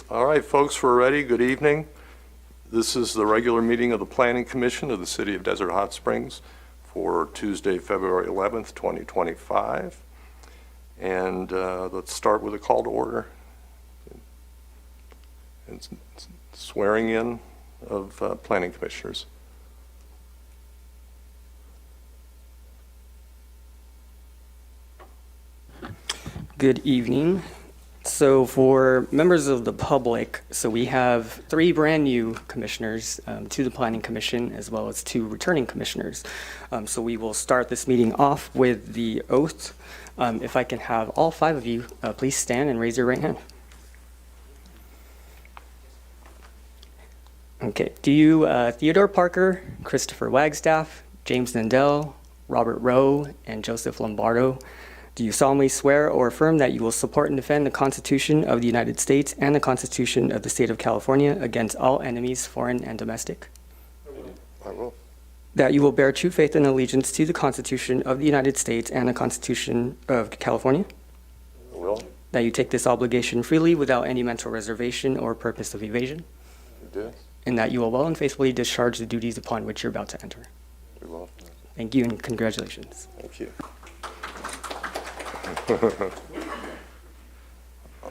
All right, folks, we're ready. Good evening. This is the regular meeting of the Planning Commission of the City of Desert Hot Springs for Tuesday, February 11th, 2025. And let's start with a call to order and swearing in of planning commissioners. Good evening. So for members of the public, so we have 3 brand new commissioners to the Planning Commission as well as 2 returning commissioners. So we will start this meeting off with the oath. If I can have all 5 of you, please stand and raise your right hand. Okay. Do you, Theodore Parker, Christopher Wagstaff, James Nindell, Robert Rowe, and Joseph Lombardo, do you solemnly swear or affirm that you will support and defend the Constitution of the United States and the Constitution of the State of California against all enemies, foreign and domestic? I will. That you will bear true faith and allegiance to the Constitution of the United States and the Constitution of California? I will. That you take this obligation freely without any mental reservation or purpose of evasion? You do. And that you will well and faithfully discharge the duties upon which you're about to enter? We will. Thank you and congratulations. Thank you.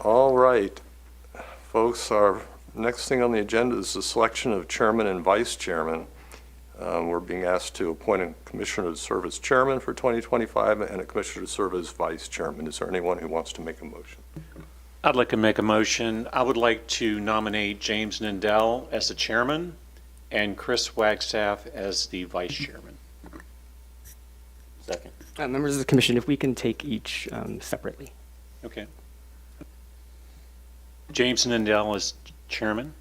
All right, folks, our next thing on the agenda is the selection of chairman and vice chairman. We're being asked to appoint a commissioner to serve as chairman for 2025 and a commissioner to serve as vice chairman. Is there anyone who wants to make a motion? I'd like to make a motion. I would like to nominate James Nindell as the chairman and Chris Wagstaff as the vice chairman. Second. Members of the commission, if we can take each separately. Okay. James Nindell is chairman.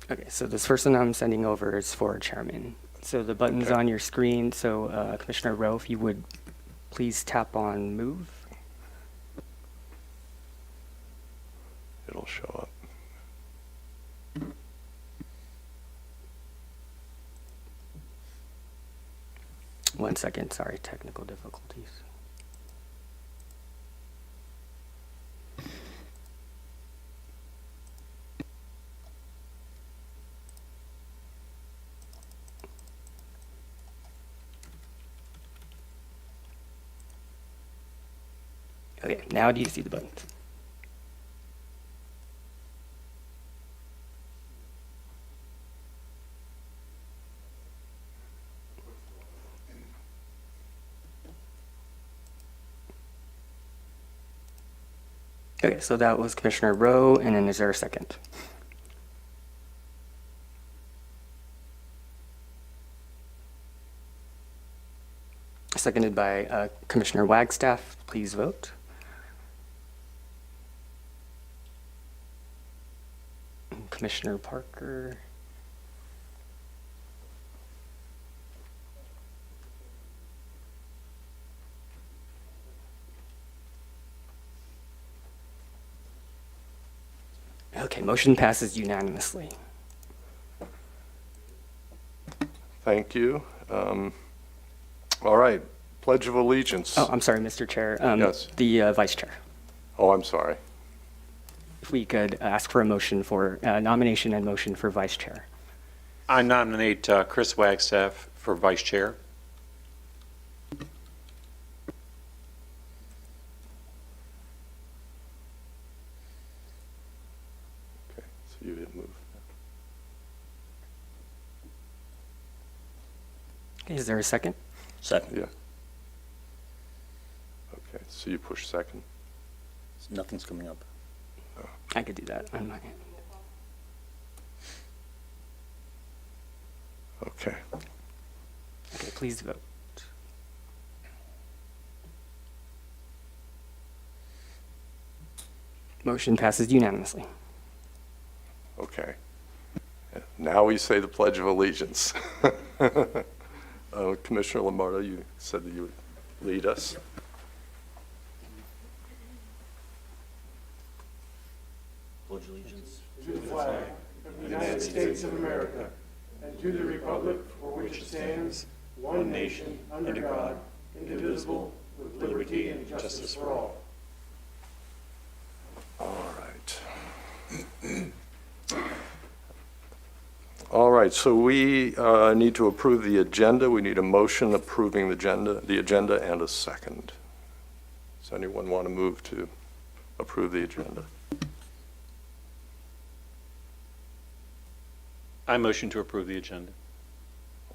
Okay, so this first one I'm sending over is for chairman. So the button's on your screen. So Commissioner Rowe, if you would please tap on move. It'll show up. One second, sorry, technical difficulties. Okay, now do you see the buttons? Okay, so that was Commissioner Rowe, and then is there a second? Seconded by Commissioner Wagstaff. Please vote. Commissioner Parker. Okay, motion passes unanimously. Thank you. All right, Pledge of Allegiance. Oh, I'm sorry, Mr. Chair. Yes. The Vice Chair. Oh, I'm sorry. If we could ask for a motion for nomination and motion for Vice Chair. I nominate Chris Wagstaff for vice chair. Okay, so you hit move. Okay, is there a second? Second. Yeah. Okay, so you push second. Nothing's coming up. I could do that on my end. Okay. Okay, please vote. Motion passes unanimously. Okay. Now we say the Pledge of Allegiance. Commissioner Lombardo, you said that you would lead us. Pledge allegiance to the flag of the United States of America and to the republic for which it stands, one nation, under God, indivisible, with liberty and justice for all. All right. All right, so we need to approve the agenda. We need a motion approving the agenda and a second. Does anyone want to move to approve the agenda? I motion to approve the agenda.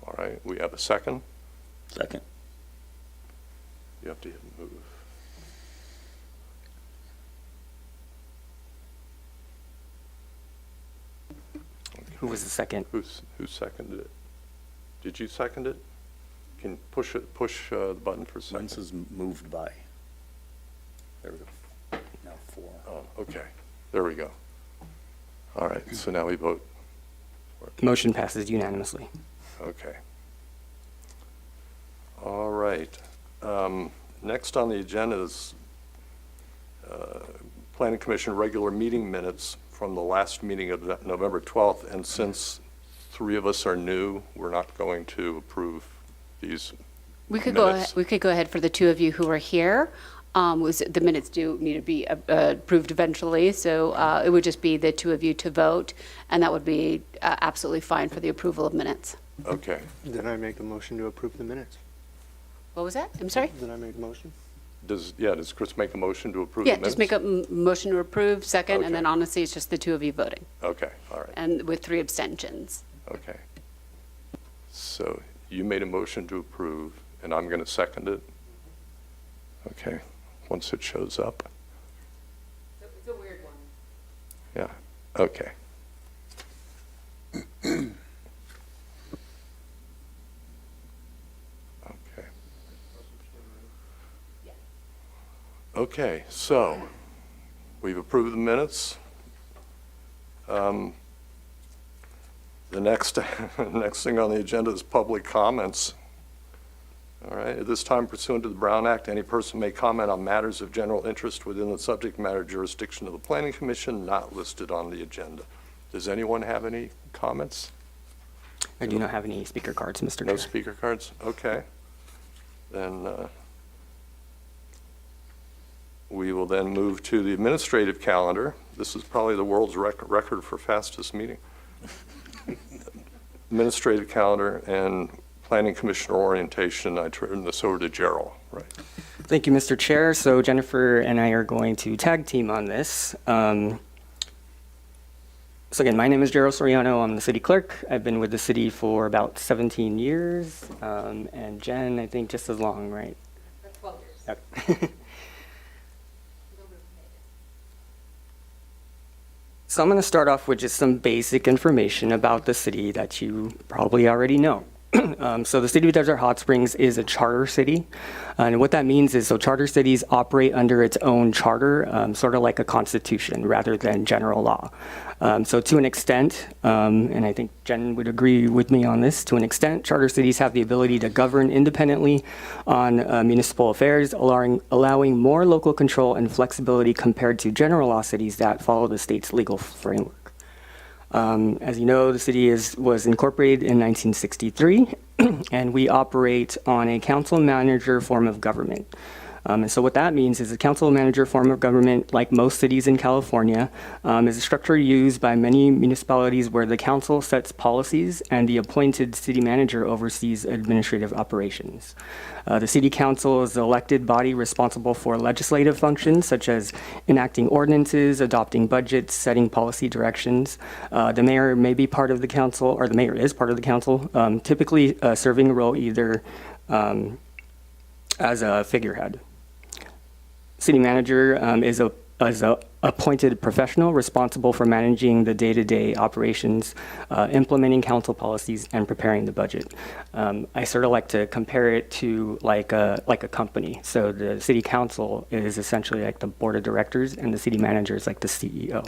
All right, we have a second. Second. You have to hit move. Who was the second? Who seconded it? Did you second it? Can you push the button for a Mine second? says moved by. There we go. Now 4. Oh, okay. There we go. All right, so now we vote. Motion passes unanimously. Okay. All right. Next on the agenda is Planning Commission regular meeting minutes from the last meeting of November 12th. And since 3 of us are new, we're not going to approve these We could minutes. we could go ahead for the 2 of you who are here. The minutes do need to be approved eventually, so it would just be the 2 of you to vote, and that would be absolutely fine for the approval of minutes. Okay. Then I make a motion to approve the minutes. What was that? I'm sorry? Then I make a motion? Does Chris make a motion to approve the Yeah, minutes? just make a motion to approve, second, Okay. and then honestly, it's just the 2 of you voting, Okay, all right. and with 3 abstentions. Okay. So you made a motion to approve, and I'm going to second it? Okay, once it shows up. It's a weird one. Yeah, okay. Okay. Okay, so we've approved the minutes. The next thing on the agenda is public comments. All right, at this time pursuant to the Brown Act, any person may comment on matters of general interest within the subject matter jurisdiction of the Planning Commission not listed on the agenda. Does anyone have any comments? I do not have any speaker cards, Mr. No Chair. speaker cards? Okay. Then we will then move to the administrative calendar. This is probably the world's record for fastest meeting. Administrative calendar and Planning Commissioner orientation. I turn this over to Gerald, right? Thank you, Mr. Chair. So Jennifer and I are going to tag team on this. So again, my name is Gerald Soriano. I'm the city clerk. I've been with the city for about 17 years. And Jen, I think just as long, right? 12 years. Okay. So I'm going to start off with just some basic information about the city that you probably already know. So the city of Desert Hot Springs is a charter city. And what that means is, so charter cities operate under its own charter, sort of like a constitution rather than general law. So to an extent, and I think Jen would agree with me on this, to an extent, charter cities have the ability to govern independently on municipal affairs, allowing more local control and flexibility compared to general law cities that follow the state's legal framework. As you know, the city was incorporated in 1963, and we operate on a council-manager form of government. And so what that means is a council-manager form of government, like most cities in California, is a structure used by many municipalities where the council sets policies and the appointed city manager oversees administrative operations. The city council is the elected body responsible for legislative functions such as enacting ordinances, adopting budgets, setting policy directions. The mayor may be part of the council, or the mayor is part of the council, typically serving a role either as a figurehead. City manager is a appointed professional responsible for managing the day-to-day operations, implementing council policies, and preparing the budget. I sort of like to compare it to like a company. So the city council is essentially like the board of directors, and the city manager is like the CEO.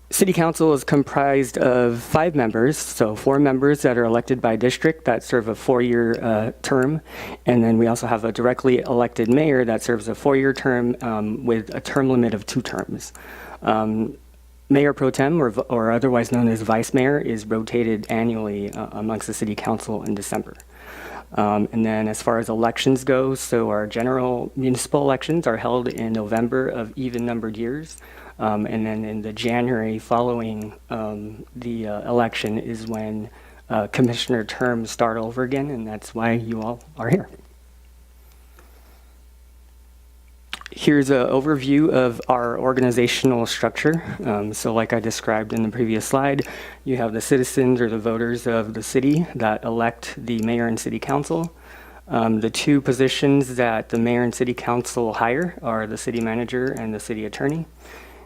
City council is comprised of 5 members, so 4 members that are elected by district that serve a 4-year term, and then we also have a directly elected mayor that serves a 4-year term with a term limit of 2 terms. Mayor pro tem, or otherwise known as vice mayor, is rotated annually amongst the city council in December. And then as far as elections go, so our general municipal elections are held in November of even-numbered years. And then in the January following the election is when commissioner terms start over again, and that's why you all are here. Here's an overview of our organizational structure. So like I described in the previous slide, you have the citizens or the voters of the city that elect the mayor and city council. The two positions that the mayor and city council hire are the city manager and the city attorney.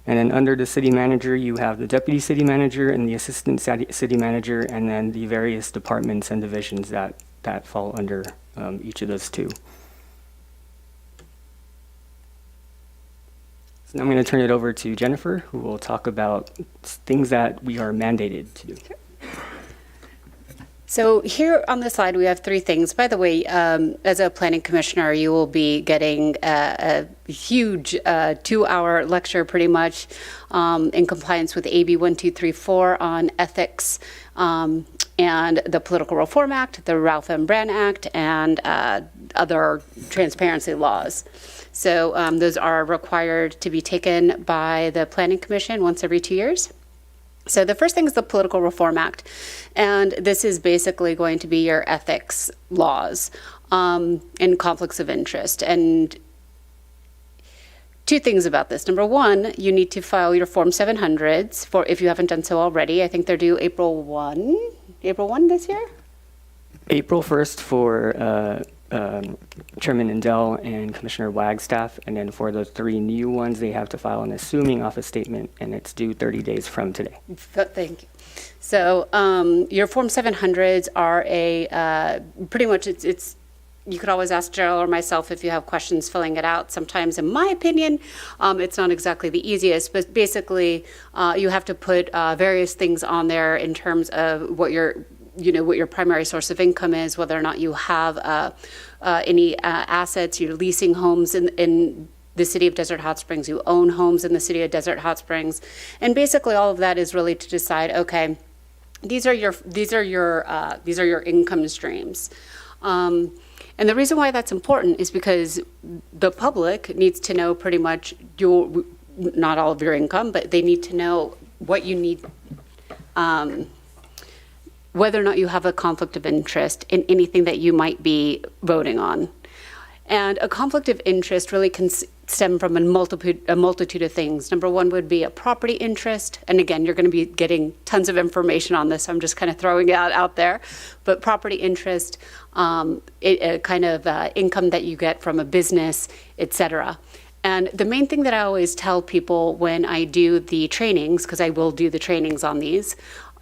And then under the city manager, you have the deputy city manager and the assistant city manager, and then the various departments and divisions that fall under each of those two. So now I'm going to turn it over to Jennifer, who will talk about things that we are mandated to do. So here on the slide, we have three things. By the way, as a planning commissioner, you will be getting a huge 2-hour lecture pretty much in compliance with AB 1234 on ethics and the Political Reform Act, the Ralph M. Brand Act, and other transparency laws. So those are required to be taken by the Planning Commission once every 2 years. So the first thing is the Political Reform Act, and this is basically going to be your ethics laws and conflicts of interest. And two things about this. Number one, you need to file your Form 700s for if you haven't done so already. I think they're due April 1 this year? April 1st for Chairman Indell and Commissioner Wagstaff, and then for the three new ones, they have to file an assuming office statement, and it's due 30 days from today. Thank you. So your Form 700s are a pretty much it's you could always ask Gerald or myself if you have questions filling it out. Sometimes, in my opinion, it's not exactly the easiest, but basically you have to put various things on there in terms of what your primary source of income is, whether or not you have any assets, you're leasing homes in the city of Desert Hot Springs, you own homes in the city of Desert Hot Springs, and basically all of that is really to decide, okay, these are your income streams. And the reason why that's important is because the public needs to know pretty much not all of your income, but they need to know what you need, whether or not you have a conflict of interest in anything that you might be voting on. And a conflict of interest really can stem from a multitude of things. Number one would be a property interest. And again, you're going to be getting tons of information on this. I'm just kind of throwing it out there. But property interest, a kind of income that you get from a business, etc. And the main thing that I always tell people when I do the trainings, because I will do the trainings on these,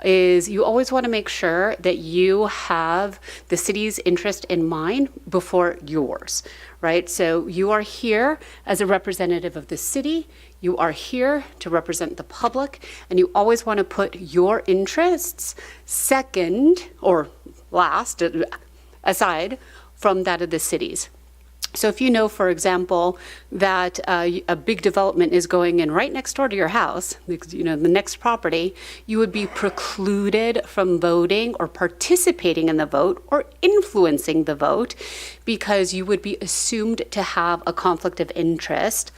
is you always want to make sure that you have the city's interest in mind before yours, right? So you are here as a representative of the city, you are here to represent the public, and you always want to put your interests second or last, aside from that of the city's. So if you know, for example, that a big development is going in right next door to your house, the next property, you would be precluded from voting or participating in the vote or influencing the vote because you would be assumed to have a conflict of interest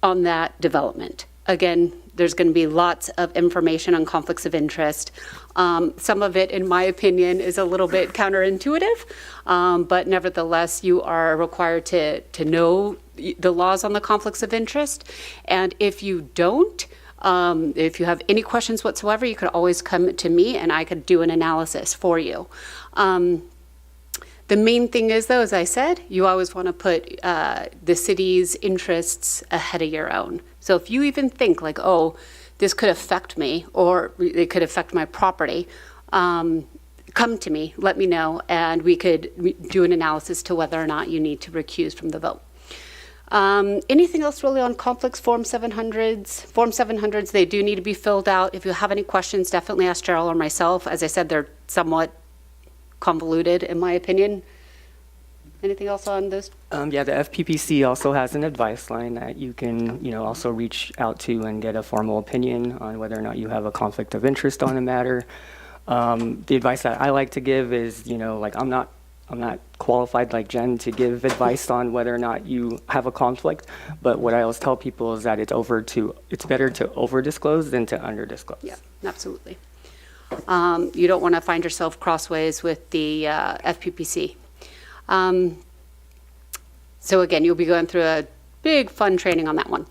on that development. Again, there's going to be lots of information on conflicts of interest. Some of it, in my opinion, is a little bit counterintuitive, but nevertheless, you are required to know the laws on the conflicts of interest. And if you don't, if you have any questions whatsoever, you could always come to me and I could do an analysis for you. The main thing is, though, as I said, you always want to put the city's interests ahead of your own. So if you even think like, oh, this could affect me or it could affect my property, come to me, let me know, and we could do an analysis to whether or not you need to recuse from the vote. Anything else really on conflicts, Form 700s? Form 700s, they do need to be filled out. If you have any questions, definitely ask Gerald or myself. As I said, they're somewhat convoluted, in my opinion. Anything else on those? Yeah, the FPPC also has an advice line that you can, also reach out to and get a formal opinion on whether or not you have a conflict of interest on a matter. The advice that I like to give is, I'm not I'm not qualified like Jen to give advice on whether or not you have a conflict, but what I always tell people is that it's better to over disclose than to under disclose. Yeah, absolutely. You don't want to find yourself crossways with the FPPC. So again, you'll be going through a big fun training on that one.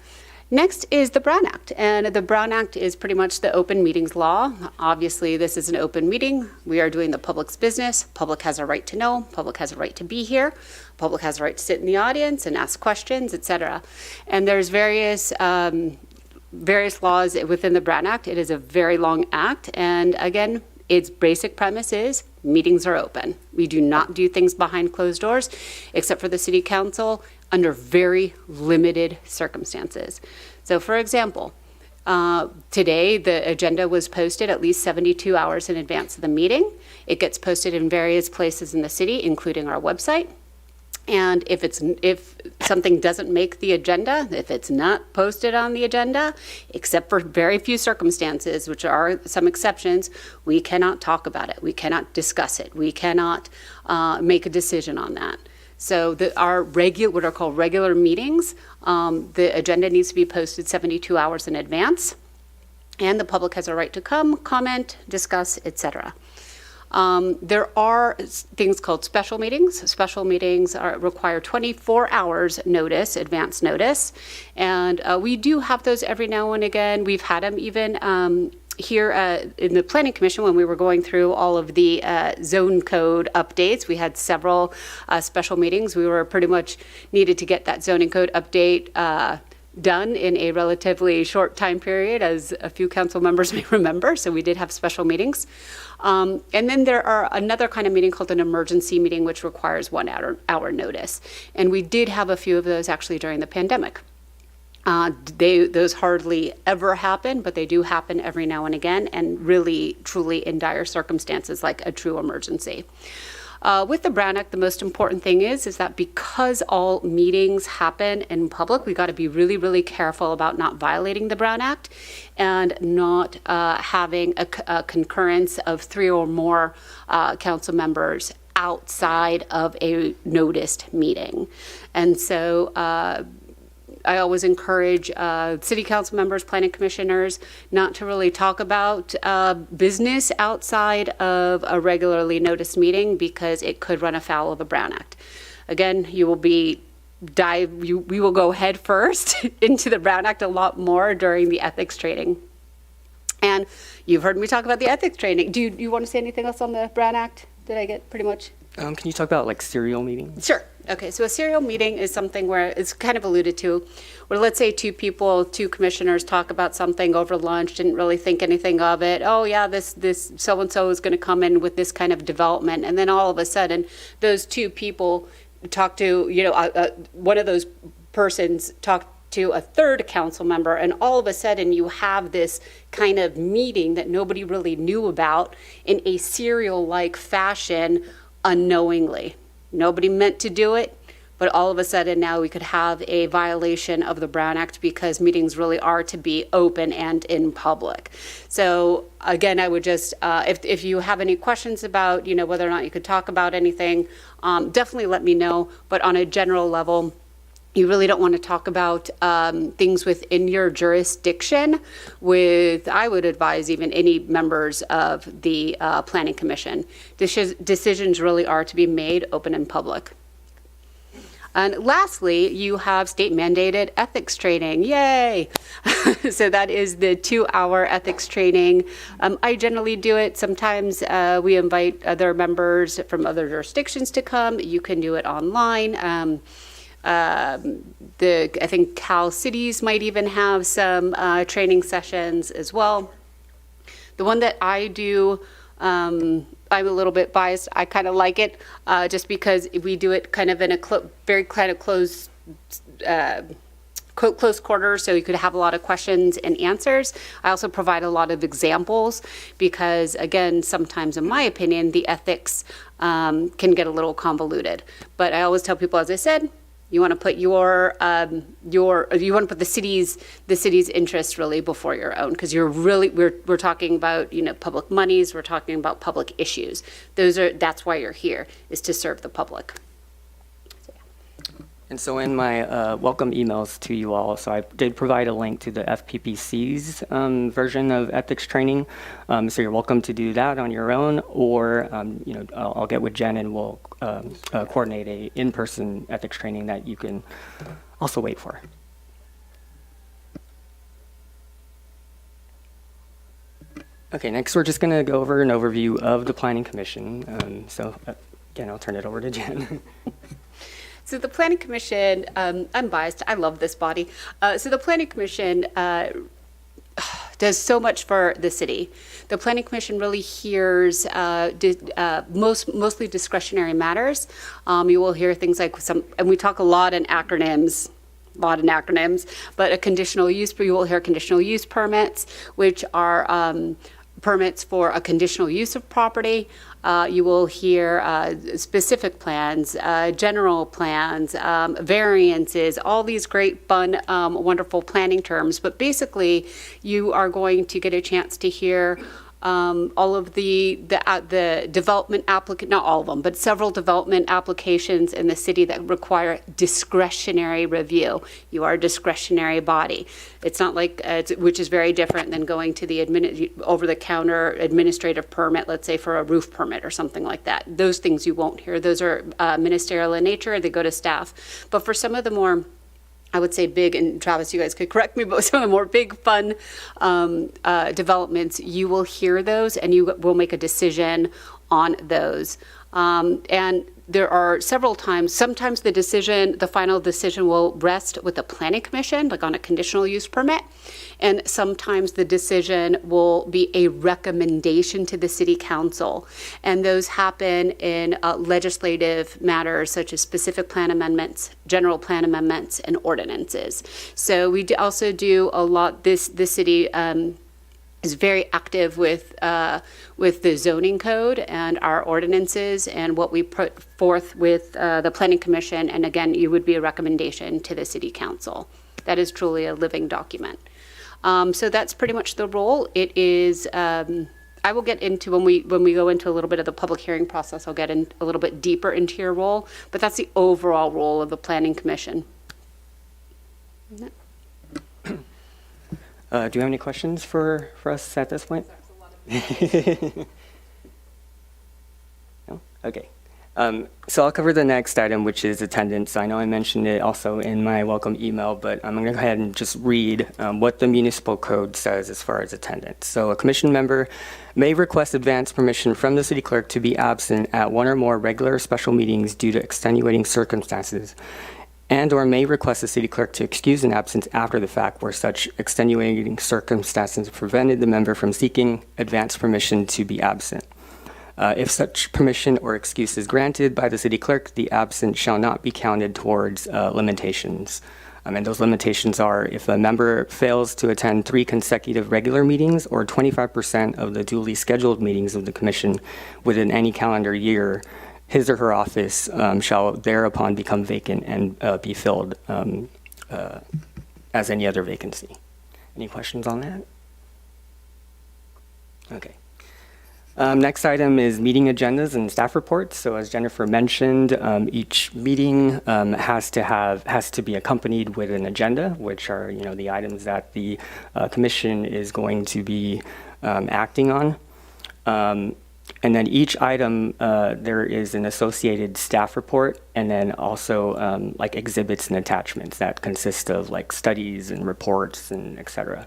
Next is the Brown Act, and the Brown Act is pretty much the open meetings law. Obviously, this is an open meeting. We are doing the public's business. Public has a right to know. Public has a right to be here. Public has a right to sit in the audience and ask questions, etc. And there's various laws within the Brown Act. It is a very long act, and again, its basic premise is meetings are open. We do not do things behind closed doors, except for the city council, under very limited circumstances. So for example, today the agenda was posted at least 72 hours in advance of the meeting. It gets posted in various places in the city, including our website. And if something doesn't make the agenda, if it's not posted on the agenda, except for very few circumstances, which are some exceptions, we cannot talk about it. We cannot discuss it. We cannot make a decision on that. So our what are called regular meetings, the agenda needs to be posted 72 hours in advance, and the public has a right to come, comment, discuss, etc. There are things called special meetings. Special meetings require 24 hours notice, advance notice, and we do have those every now and again. We've had them even here in the Planning Commission when we were going through all of the zone code updates. We had several special meetings. We were pretty much needed to get that zoning code update done in a relatively short time period, as a few council members may remember, so we did have special meetings. And then there are another kind of meeting called an emergency meeting, which requires 1 hour notice. And we did have a few of those actually during the pandemic. Those hardly ever happen, but they do happen every now and again, and really, truly in dire circumstances, like a true emergency. With the Brown Act, the most important thing is that because all meetings happen in public, we got to be really, really careful about not violating the Brown Act and not having a concurrence of 3 or more council members outside of a noticed meeting. And so I always encourage city council members, planning commissioners, not to really talk about business outside of a regularly noticed meeting, because it could run afoul of the Brown Act. Again, we will go head first into the Brown Act a lot more during the ethics training. And you've heard me talk about the ethics training. Do you want to say anything else on the Brown Act? Did I get pretty much? Can you talk about like serial meetings? Sure. Okay, so a serial meeting is something where it's kind of alluded to, where let's say two commissioners talk about something over lunch, didn't really think anything of it. Oh yeah, this so-and-so is going to come in with this kind of development. And then all of a sudden, those two people talk to, one of those persons talk to a third council member, and all of a sudden you have this kind of meeting that nobody really knew about in a serial-like fashion unknowingly. Nobody meant to do it, but all of a sudden now we could have a violation of the Brown Act, because meetings really are to be open and in public. So again, I would just, if you have any questions about, whether or not you could talk about anything, definitely let me know. But on a general level, you really don't want to talk about things within your jurisdiction I would advise even any members of the Planning Commission. Decisions really are to be made open and public. And lastly, you have state mandated ethics training. Yay! So that is the 2-hour ethics training. I generally do it. Sometimes we invite other members from other jurisdictions to come. You can do it online. I think Cal Cities might even have some training sessions as well. The one that I do, I'm a little bit biased. I kind of like it just because we do it kind of in a very kind of close quarters, so you could have a lot of questions and answers. I also provide a lot of examples because, again, sometimes, in my opinion, the ethics can get a little convoluted. But I always tell people, as I said, You want to put you want to put the city's interest really before your own, because we're talking about, public monies, we're talking about public issues. That's why you're here, is to serve the public. And so in my welcome emails to you all, so I did provide a link to the FPPC's version of ethics training. So you're welcome to do that on your own, or I'll get with Jen and we'll coordinate a in-person ethics training that you can also wait for. Okay, next we're just going to go over an overview of the Planning Commission. So again, I'll turn it over to Jen. So the Planning Commission, I'm biased, I love this body. So the Planning Commission does so much for the city. The Planning Commission really hears mostly discretionary matters. You will hear things like and we talk a lot in acronyms, but you will hear conditional use permits, which are permits for a conditional use of property. You will hear specific plans, general plans, variances, all these great, fun, wonderful planning terms. But basically, you are going to get a chance to hear all of the development not all of them, but several development applications in the city that require discretionary review. You are a discretionary body. It's not like, which is very different than going to the over-the-counter administrative permit, let's say for a roof permit or something like that. Those things you won't hear. Those are ministerial in nature. They go to staff. But for some of the more, I would say big, and Travis, you guys could correct me, but some of the more big, fun developments, you will hear those and you will make a decision on those. And there are several times, sometimes the final decision will rest with the Planning Commission, like on a conditional use permit. And sometimes the decision will be a recommendation to the City Council. And those happen in legislative matters such as specific plan amendments, general plan amendments, and ordinances. So we also do a lot, this city is very active with the zoning code and our ordinances and what we put forth with the Planning Commission. And again, you would be a recommendation to the City Council. That is truly a living document. So that's pretty much the role. It is, I will get into, when we go into a little bit of the public hearing process, I'll get in a little bit deeper into your role, but that's the overall role of the Planning Commission. Do you have any questions for us at this point? No? Okay. So I'll cover the next item, which is attendance. I know I mentioned it also in my welcome email, but I'm going to go ahead and just read what the municipal code says as far as attendance. So a commission member may request advance permission from the city clerk to be absent at one or more regular or special meetings due to extenuating circumstances, and or may request the city clerk to excuse an absence after the fact where such extenuating circumstances prevented the member from seeking advance permission to be absent. If such permission or excuse is granted by the city clerk, the absence shall not be counted towards limitations. And those limitations are if a member fails to attend 3 consecutive regular meetings or 25% of the duly scheduled meetings of the commission within any calendar year, his or her office shall thereupon become vacant and be filled as any other vacancy. Any questions on that? Okay. Next item is meeting agendas and staff reports. So as Jennifer mentioned, each meeting has to be accompanied with an agenda, which are the items that the commission is going to be acting on. And then each item, there is an associated staff report, and then also like exhibits and attachments that consist of like studies and reports and et cetera.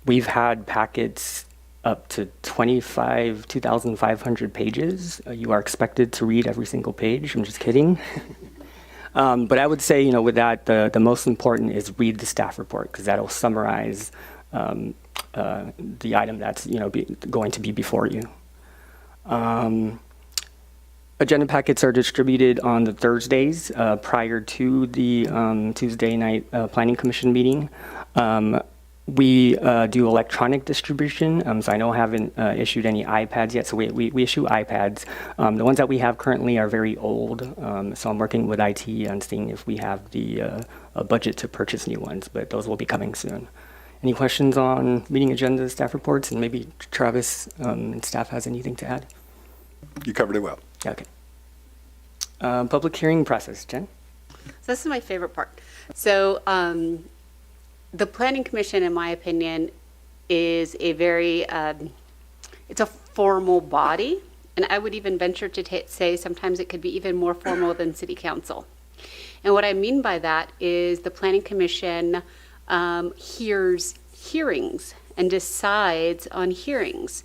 We've had packets up to 2,500 pages. You are expected to read every single page. I'm just kidding. But I would say, with that, the most important is read the staff report, because that'll summarize the item that's going to be before you. Agenda packets are distributed on the Thursdays prior to the Tuesday night Planning Commission meeting. We do electronic distribution, so I know I haven't issued any iPads yet, so we issue iPads. The ones that we have currently are very old, so I'm working with IT on seeing if we have the budget to purchase new ones, but those will be coming soon. Any questions on meeting agenda, staff reports, and maybe Travis and staff has anything to add? You covered it well. Okay. Public hearing process, Jen? So this is my favorite part. So the Planning Commission, in my opinion, is a very, it's a formal body. And I would even venture to say sometimes it could be even more formal than City Council. And what I mean by that is the Planning Commission hears hearings and decides on hearings.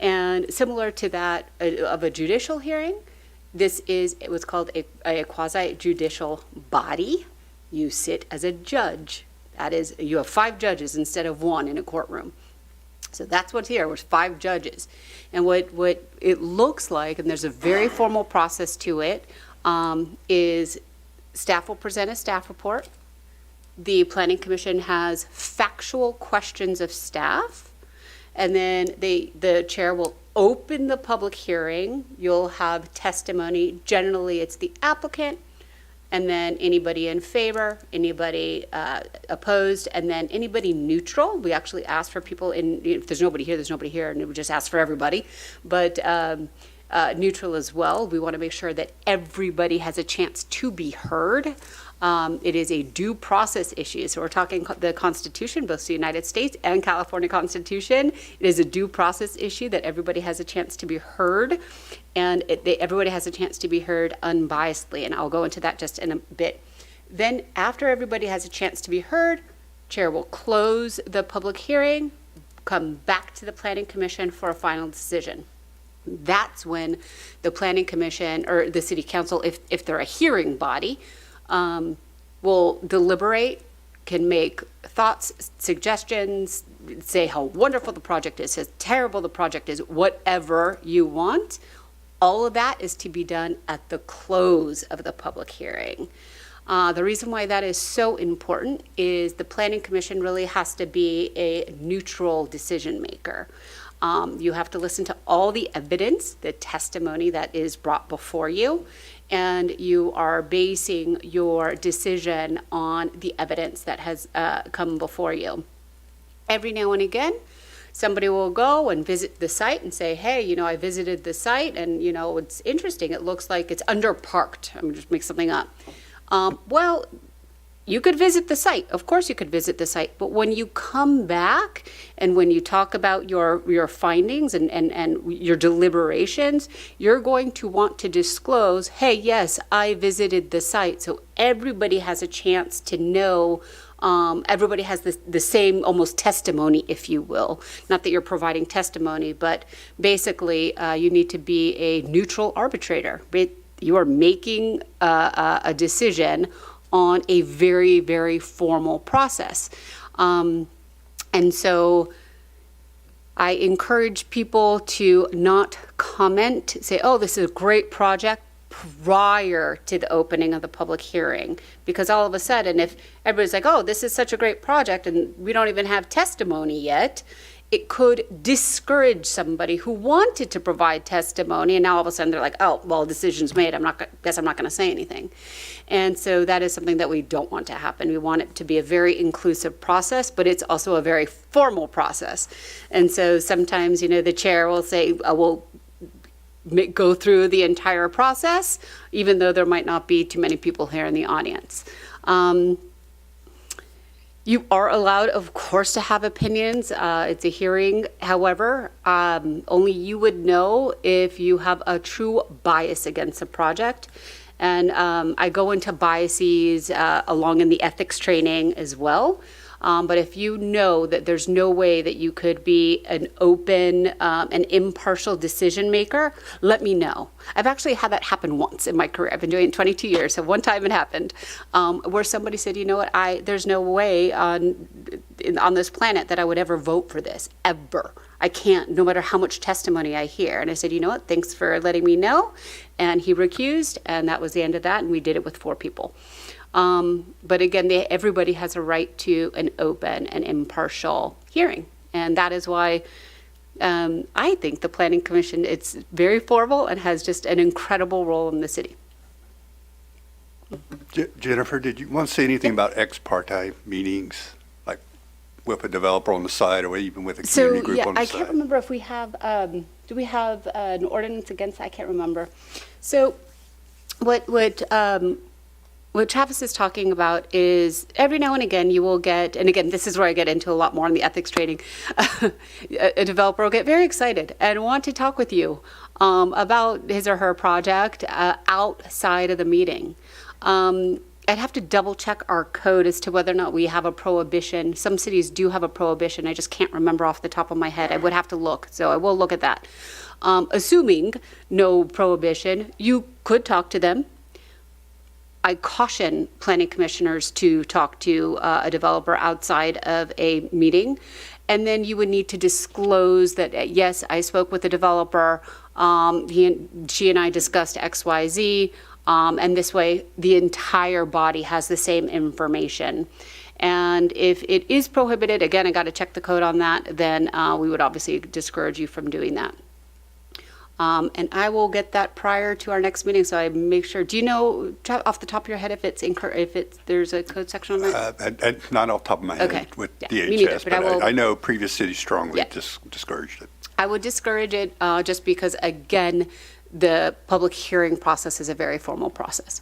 And similar to that of a judicial hearing, this is what's called a quasi-judicial body. You sit as a judge. That is, you have 5 judges instead of 1 in a courtroom. So that's what's here, was 5 judges. And what it looks like, and there's a very formal process to it, is staff will present a staff report. The Planning Commission has factual questions of staff, and then the chair will open the public hearing. You'll have testimony. Generally, it's the applicant, and then anybody in favor, anybody opposed, and then anybody neutral. We actually ask for people if there's nobody here, there's nobody here, and we just ask for everybody. But neutral as well. We want to make sure that everybody has a chance to be heard. It is a due process issue. So we're talking the Constitution, both the United States and California Constitution. It is a due process issue that everybody has a chance to be heard, and everybody has a chance to be heard unbiasedly. And I'll go into that just in a bit. Then after everybody has a chance to be heard, chair will close the public hearing, come back to the Planning Commission for a final decision. That's when the Planning Commission or the City Council, if they're a hearing body, will deliberate, can make thoughts, suggestions, say how wonderful the project is, how terrible the project is, whatever you want. All of that is to be done at the close of the public hearing. The reason why that is so important is the Planning Commission really has to be a neutral decision maker. You have to listen to all the evidence, the testimony that is brought before you, and you are basing your decision on the evidence that has come before you. Every now and again, somebody will go and visit the site and say, hey, I visited the site and, it's interesting. It looks like it's underparked. I'm going to just make something up. Well, you could visit the site. Of course you could visit the site. But when you come back and when you talk about your findings and your deliberations, you're going to want to disclose, hey, yes, I visited the site. So everybody has a chance to know. Everybody has the same almost testimony, if you will. Not that you're providing testimony, but basically you need to be a neutral arbitrator. You are making a decision on a very, very formal process. And so I encourage people to not comment, say, oh, this is a great project, prior to the opening of the public hearing. Because all of a sudden, if everybody's like, oh, this is such a great project and we don't even have testimony yet, it could discourage somebody who wanted to provide testimony, and now all of a sudden they're like, oh, well, decision's made, I'm not going to say anything. And so that is something that we don't want to happen. We want it to be a very inclusive process, but it's also a very formal process. And so sometimes, the chair will say, we'll go through the entire process, even though there might not be too many people here in the audience. You are allowed, of course, to have opinions. It's a hearing. However, only you would know if you have a true bias against a project. And I go into biases along in the ethics training as well. But if you know that there's no way that you could be an open and impartial decision maker, let me know. I've actually had that happen once in my career. I've been doing it 22 years, so one time it happened where somebody said, you know what, there's no way on this planet that I would ever vote for this, ever. I can't, no matter how much testimony I hear. And I said, you know what, thanks for letting me know. And he recused, and that was the end of that, and we did it with 4 people. But again, everybody has a right to an open and impartial hearing. And that is why I think the Planning Commission, it's very formal and has just an incredible role in the city. Jennifer, did you want to say anything about ex parte meetings, like with a developer on the side or even with a community group on the I side? can't remember if we have, do we have an ordinance against that? I can't remember. So what Travis is talking about is every now and again you will get, and again, this is where I get into a lot more on the ethics training, a developer will get very excited and want to talk with you about his or her project outside of the meeting. I'd have to double check our code as to whether or not we have a prohibition. Some cities do have a prohibition. I just can't remember off the top of my head. I would have to look, so I will look at that. Assuming no prohibition, you could talk to them. I caution planning commissioners to talk to a developer outside of a meeting. And then you would need to disclose that, yes, I spoke with the developer. She and I discussed X, Y, Z. And this way, the entire body has the same information. And if it is prohibited, again, I got to check the code on that, then we would obviously discourage you from doing that. And I will get that prior to our next meeting, so I make sure. Do you know off the top of your head if there's a code section on that? Not off the top of my head Okay. with Yeah, me neither, DHS, but I will- I know previous cities strongly Yeah. discouraged it. I would discourage it just because, again, the public hearing process is a very formal process.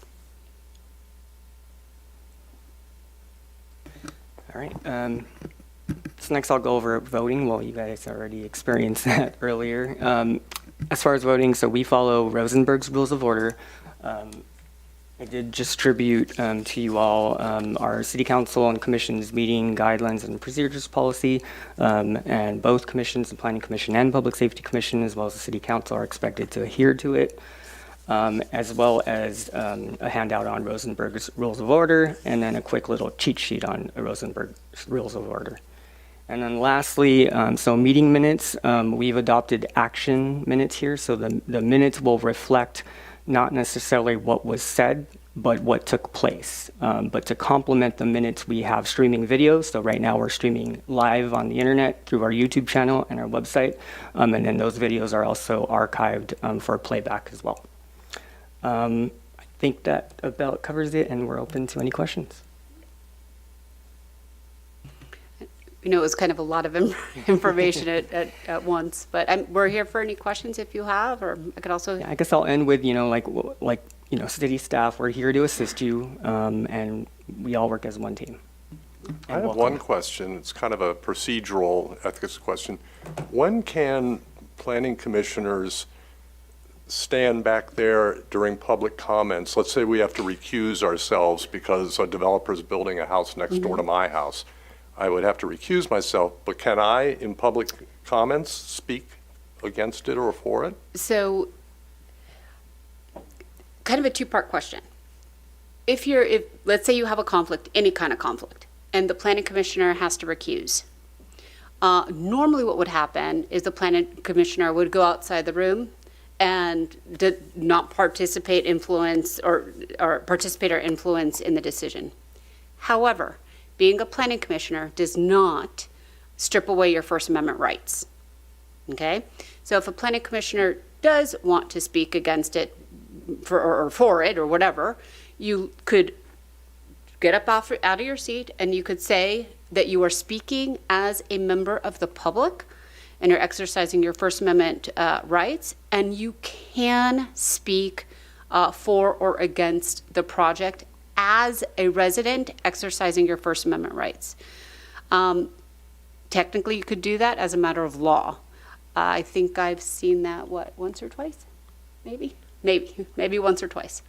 All right. So next I'll go over voting. Well, you guys already experienced that earlier. As far as voting, so we follow Rosenberg's Rules of Order. I did distribute to you all our City Council and Commission's meeting guidelines and procedures policy, and both commissions, the Planning Commission and Public Safety Commission, as well as the City Council, are expected to adhere to it, as well as a handout on Rosenberg's Rules of Order, and then a quick little cheat sheet on Rosenberg's Rules of Order. And then lastly, so meeting minutes, we've adopted action minutes here, so the minutes will reflect not necessarily what was said, but what took place. But to complement the minutes, we have streaming videos. So right now we're streaming live on the internet through our YouTube channel and our website. And then those videos are also archived for playback as well. I think that about covers it, and we're open to any questions. You know, it was kind of a lot of information at once, but we're here for any questions if you have, or I could also. Yeah, I guess I'll end with, city staff, we're here to assist you, and we all work as one team. I have one question. It's kind of a procedural ethics question. When can planning commissioners stand back there during public comments? Let's say we have to recuse ourselves because a developer's building a house next door to my house. I would have to recuse myself, but can I, in public comments, speak against it or for it? So, kind of a two-part question. If let's say you have a conflict, any kind of conflict, and the planning commissioner has to recuse. Normally what would happen is the planning commissioner would go outside the room and did not participate, influence, or participate or influence in the decision. However, being a planning commissioner does not strip away your First Amendment rights. Okay? So if a planning commissioner does want to speak against it for it or whatever, you could get up out of your seat and you could say that you are speaking as a member of the public and you're exercising your First Amendment rights, and you can speak for or against the project as a resident exercising your First Amendment rights. Technically, you could do that as a matter of law. I think I've seen that, once or twice? Maybe once or twice.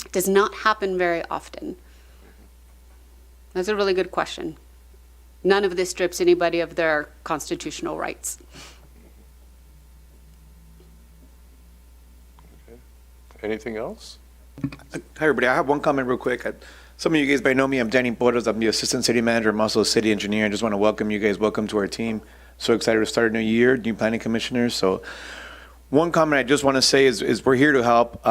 It does not happen very often. That's a really good question. None of this strips anybody of their constitutional rights. Anything else? Hi, everybody. I have one comment real quick. Some of you guys may know me. I'm Danny Boros. I'm the Assistant City Manager. I'm also a City Engineer. I just want to welcome you guys. Welcome to our team. So excited to start a new year, new planning commissioners. So one comment I just want to say is we're here to help.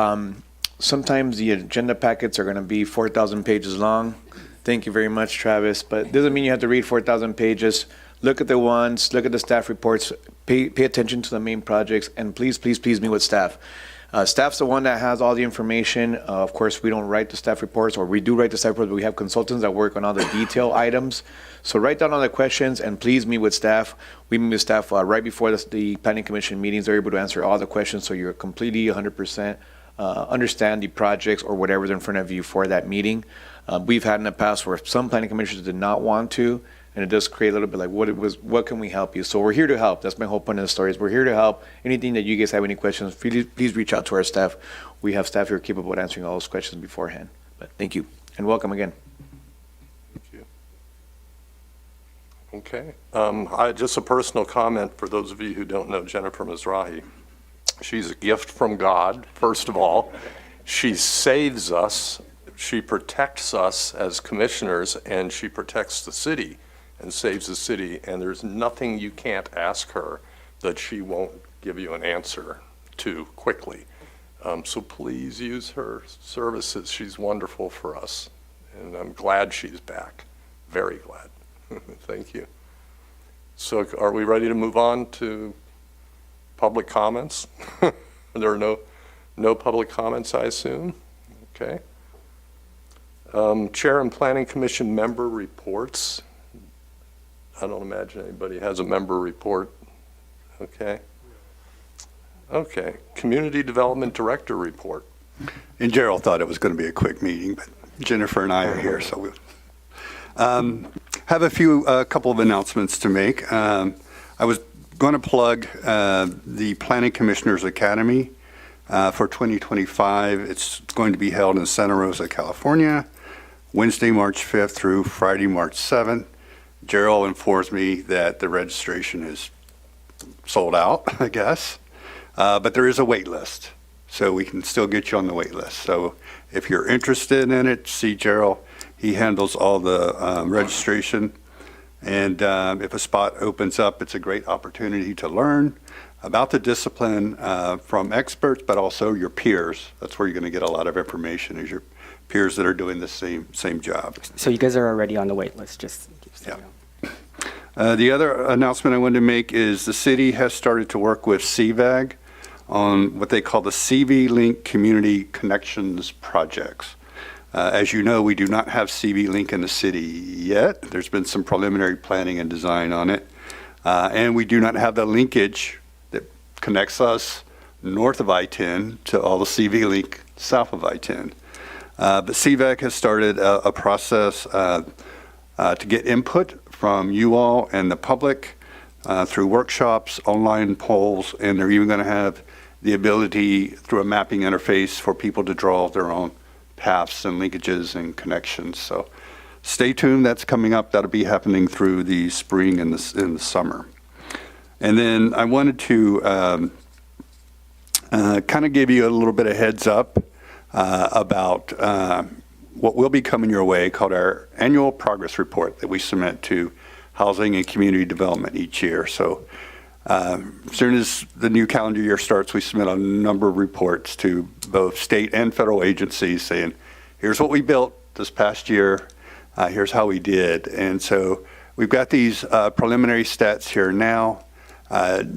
sometimes the agenda packets are going to be 4,000 pages long. Thank you very much, Travis. But doesn't mean you have to read 4,000 pages. Look at the ones, look at the staff reports, pay attention to the main projects, and please, please, please meet with staff. Staff's the one that has all the information. Of course, we don't write the staff reports, or we do write the staff reports, but we have consultants that work on all the detail items. So write down all the questions and please meet with staff. We meet with staff right before the Planning Commission meetings. They're able to answer all the questions, so you're completely 100% understand the projects or whatever's in front of you for that meeting. We've had in the past where some planning commissioners did not want to, and it does create a little bit like what can we help you? So we're here to help. That's my whole point of the story, is we're here to help. Anything that you guys have any questions, please reach out to our staff. We have staff who are capable of answering all those questions beforehand. But thank you, and welcome again. Thank you. Okay. Just a personal comment for those of you who don't know Jennifer Mizrahi. She's a gift from God, first of all. She saves us. She protects us as commissioners, and she protects the city and saves the city, and there's nothing you can't ask her that she won't give you an answer to quickly. So please use her services. She's wonderful for us, and I'm glad she's back. Very glad. Thank you. So are we ready to move on to public comments? There are no public comments, I assume? Okay. Chair and Planning Commission member reports. I don't imagine anybody has a member report. Okay. Okay. Community Development Director report. And Gerald thought it was going to be a quick meeting, but Jennifer and I are here, so we'll have a couple of announcements to make. I was going to plug the Planning Commissioners Academy for 2025. It's going to be held in Santa Rosa, California, Wednesday, March 5th through Friday, March 7th. Gerald informs me that the registration is sold out, I guess, but there is a wait list, so we can still get you on the wait list. So if you're interested in it, see Gerald. He handles all the registration, and if a spot opens up, it's a great opportunity to learn about the discipline from experts, but also your peers. That's where you're going to get a lot of information, is your peers that are doing the same job. So you guys are already on the wait list, just so Yeah. you know. The other announcement I wanted to make is the city has started to work with CVAG on what they call the CV Link Community Connections projects. As you know, we do not have CV Link in the city yet. There's been some preliminary planning and design on it. And we do not have the linkage that connects us north of I-10 to all the CV Link south of I-10. But CVAG has started a process to get input from you all and the public through workshops, online polls, and they're even going to have the ability through a mapping interface for people to draw their own paths and linkages and connections. So stay tuned. That's coming up. That'll be happening through the spring and in the summer. And then I wanted to kind of give you a little bit of heads up about what will be coming your way, called our annual progress report that we submit to Housing and Community Development each year. So as soon as the new calendar year starts, we submit a number of reports to both state and federal agencies saying, here's what we built this past year, here's how we did. And so we've got these preliminary stats here now.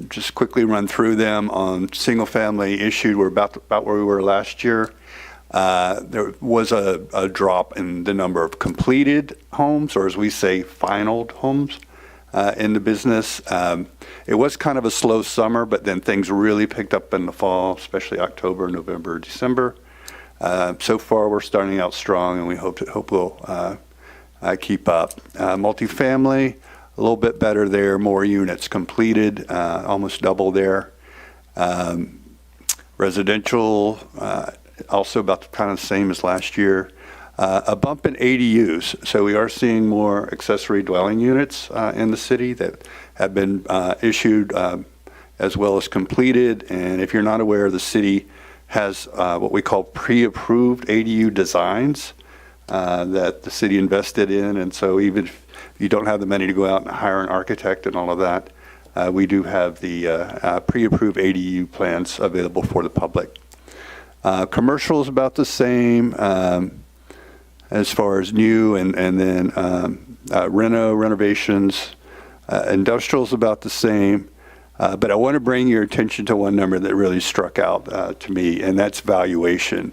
Just quickly run through them. On single family issued, we're about where we were last year. There was a drop in the number of completed homes, or as we say, finaled homes in the business. It was kind of a slow summer, but then things really picked up in the fall, especially October, November, December. So far, we're starting out strong, and we hope we'll keep up. Multifamily, a little bit better there, more units completed, almost double there. Residential, also about the kind of the same as last year. A bump in ADUs, so we are seeing more accessory dwelling units in the city that have been issued as well as completed. And if you're not aware, the city has what we call pre-approved ADU designs that the city invested in. And so even if you don't have the money to go out and hire an architect and all of that, we do have the pre-approved ADU plans available for the public. Commercial is about the same as far as new and then renovations. Industrial is about the same. But I want to bring your attention to one number that really struck out to me, and that's valuation.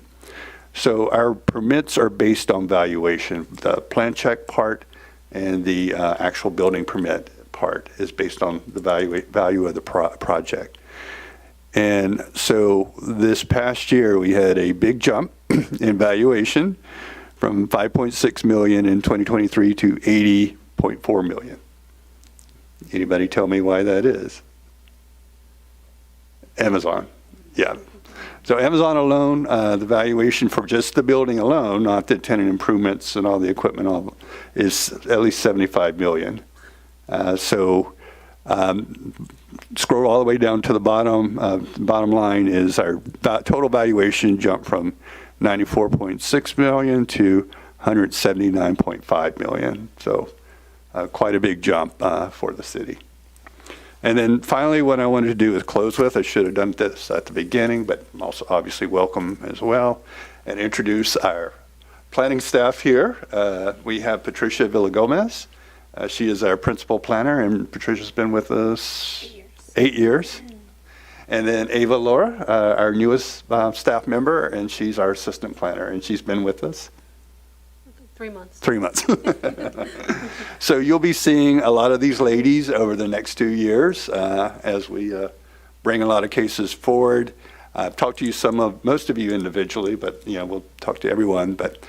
So our permits are based on valuation. The plan check part and the actual building permit part is based on the value of the project. And so this past year, we had a big jump in valuation from 5.6 million in 2023 to 80.4 million. Anybody tell me why that is? Amazon, yeah. So Amazon alone, the valuation for just the building alone, not the tenant improvements and all the equipment, all, is at least 75 million. Scroll all the way down to the bottom. Bottom line is our total valuation jumped from 94.6 million to 179.5 million. So quite a big jump for the city. And then finally, what I wanted to do is close with, I should have done this at the beginning, but I'm also obviously welcome as well, and introduce our planning staff here. We have Patricia Villagomez. She is our principal planner, and Patricia's been with us 8 years. And then Ava Laura, our newest staff member, and she's our assistant planner, and she's been with us 3 months. 3 months. So you'll be seeing a lot of these ladies over the next 2 years as we bring a lot of cases forward. I've talked to most of you individually, but we'll talk to everyone. But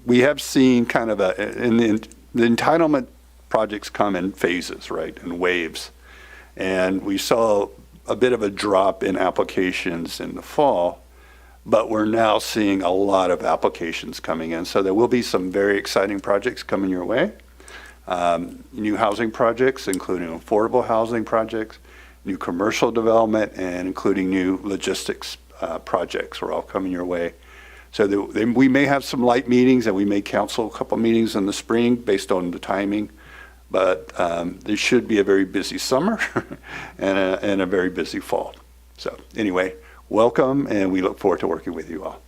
we have seen kind of the entitlement projects come in phases, right, in waves. And we saw a bit of a drop in applications in the fall, but we're now seeing a lot of applications coming in. So there will be some very exciting projects coming your way. New housing projects, including affordable housing projects, new commercial development, and including new logistics projects are all coming your way. So we may have some light meetings, and we may cancel a couple meetings in the spring based on the timing. But there should be a very busy summer and a very busy fall. So anyway, welcome, and we look forward to working with you all.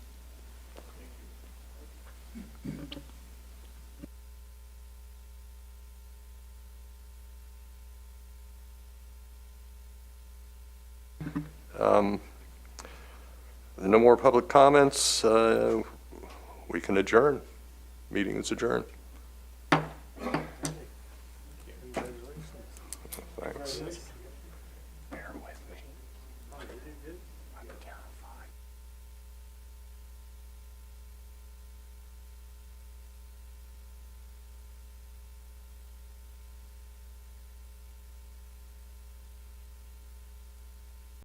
No more public comments. We can adjourn. Meeting is adjourned. Thanks.